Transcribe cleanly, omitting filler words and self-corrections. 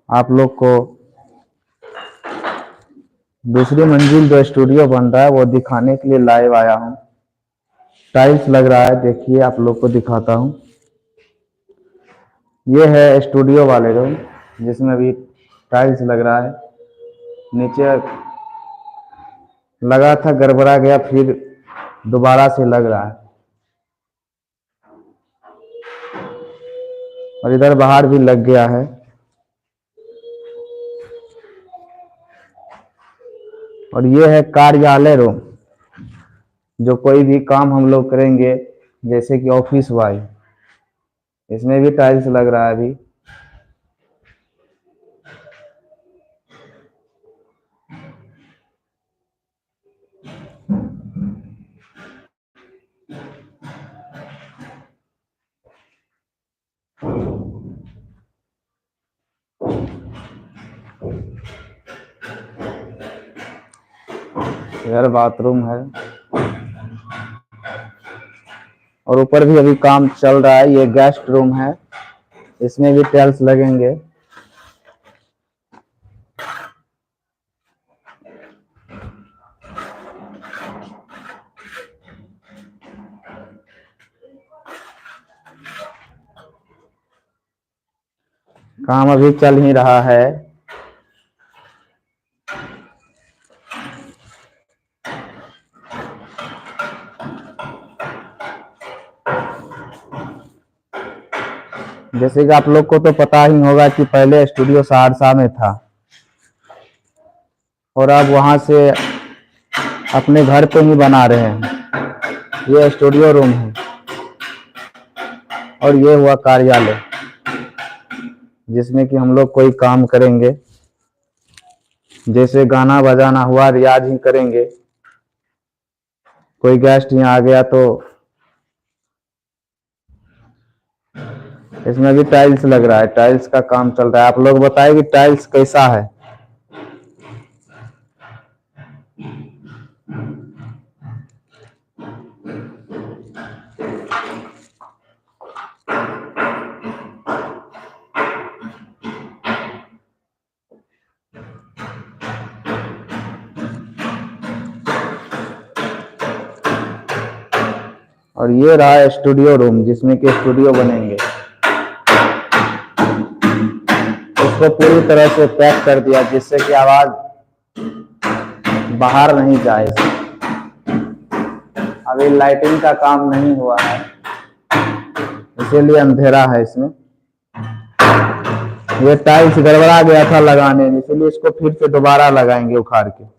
आप लोग को दूसरी मंजिल जो स्टूडियो बन रहा है वो दिखाने के लिए लाइव आया हूँ। टाइल्स लग रहा है, देखिए आप लोग को दिखाता हूँ। ये है स्टूडियो वाले रूम जिसमें अभी टाइल्स लग रहा है। नीचे लगा था, गड़बड़ा गया, फिर दोबारा से लग रहा है। और इधर बाहर भी लग गया है। और ये है कार्यालय रूम, जो कोई भी काम हम लोग करेंगे जैसे कि ऑफिस वाई, इसमें भी टाइल्स लग रहा है अभी। इधर बाथरूम है और ऊपर भी अभी काम चल रहा है। ये गेस्ट रूम है, इसमें भी टाइल्स लगेंगे। काम अभी चल ही रहा है। जैसे कि आप लोग को तो पता ही होगा कि पहले स्टूडियो सहरसा में था और अब वहां से अपने घर पे ही बना रहे हैं। ये स्टूडियो रूम है और ये हुआ कार्यालय, जिसमें कि हम लोग कोई काम करेंगे, जैसे गाना बजाना हुआ, रियाज ही करेंगे। कोई गेस्ट यहाँ आ गया तो इसमें भी टाइल्स लग रहा है, टाइल्स का काम चल रहा है। आप लोग बताइए कि टाइल्स कैसा है। और ये रहा स्टूडियो रूम जिसमें कि स्टूडियो बनेंगे। इसको पूरी तरह से पैक कर दिया जिससे कि आवाज बाहर नहीं जाए। अभी लाइटिंग का काम नहीं हुआ है, इसीलिए अंधेरा है इसमें। ये टाइल्स गड़बड़ा गया था लगाने में, इसीलिए इसको फिर से दोबारा लगाएंगे उखाड़ के।